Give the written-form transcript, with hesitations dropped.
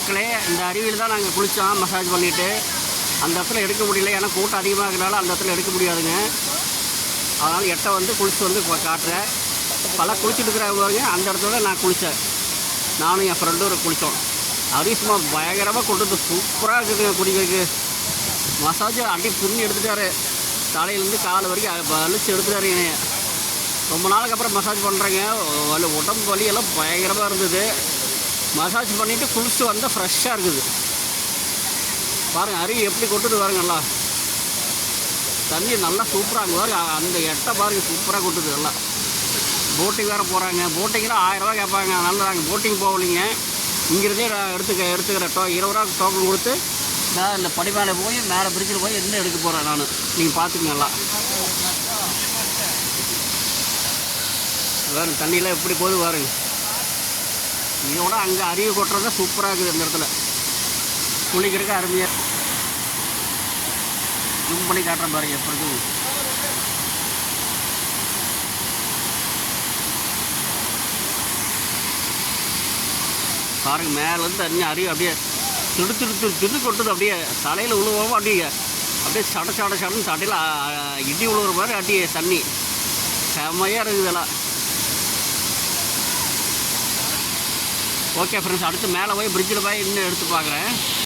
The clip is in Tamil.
மக்களே, இந்த அருவியில் தான் நாங்கள் குளித்தோம் மசாஜ் பண்ணிவிட்டு. அந்த இடத்துல எடுக்க முடியல, ஏன்னா கூட்டம் அதிகமாக இருக்கிறனால அந்த இடத்துல எடுக்க முடியாதுங்க. அதனால் எட்டை வந்து குளிச்சு வந்து காட்டுறேன். பல குளிச்சுட்டு இருக்கிறவங்க அந்த இடத்துல நான் குளித்தேன். நானும் என் ஃப்ரெண்டும் குளித்தோம். அருவி சும்மா பயங்கரமாக கொண்டு வந்து சூப்பராக இருக்குதுங்க குடிக்கிறதுக்கு. மசாஜ் அடி புண்ணி எடுத்துட்டாரு. தலையிலேருந்து கால் வரைக்கும் வலிச்சு எடுத்துட்டாரு. ரொம்ப நாளுக்கு அப்புறம் மசாஜ் பண்ணுறேங்க. உடம்பு வலியெல்லாம் பயங்கரமாக இருந்தது. மசாஜ் பண்ணிவிட்டு குளிச்சுட்டு வந்தால் ஃப்ரெஷ்ஷாக இருக்குது. பாருங்கள் அருவி எப்படி கொட்டுது பாருங்கள்ல. தண்ணி நல்லா சூப்பராக அங்கே பாருங்க. அந்த எட்டை பாருங்கள் சூப்பராக கொட்டுது எல்லாம். போட்டிங் வேறு போகிறாங்க. போட்டிங்கில் 1000 ரூபா கேட்பாங்க. அதனால் நாங்கள் போட்டிங் போகலிங்க. இங்கிருந்தே எடுத்துக்கிற 20 ரூபா டோக்கன் கொடுத்து நான் இந்த படி மேலே போய் மேலே பிரிட்ஜில் போய் என்ன எடுக்க போகிறேன் நான். நீங்கள் பார்த்துக்கங்களா. வேறு தண்ணியெலாம் எப்படி போகுது பாருங்க. இதோட அங்கே அருவி கொட்டுறது சூப்பராக இருக்குது. இந்த இடத்துல குளிக்கிறதுக்கு அருமையாக ஜூம் பண்ணி காட்டுறேன் பாருங்க எப்படி இருக்குது. பாருங்கள் மேலேருந்து தண்ணி அருவி அப்படியே திடு கொட்டுது. அப்படியே தலையில் விழுவோம். அப்படியே சடன்னு தடையில் இடி விழுவுற மாதிரி அப்படியே தண்ணி செம்மையாக இருக்குது இதெல்லாம். ஓகே ஃப்ரெண்ட்ஸ், அடுத்து மேலே போய் பிரிட்ஜில் போய் இன்னும் எடுத்து பார்க்குறேன்.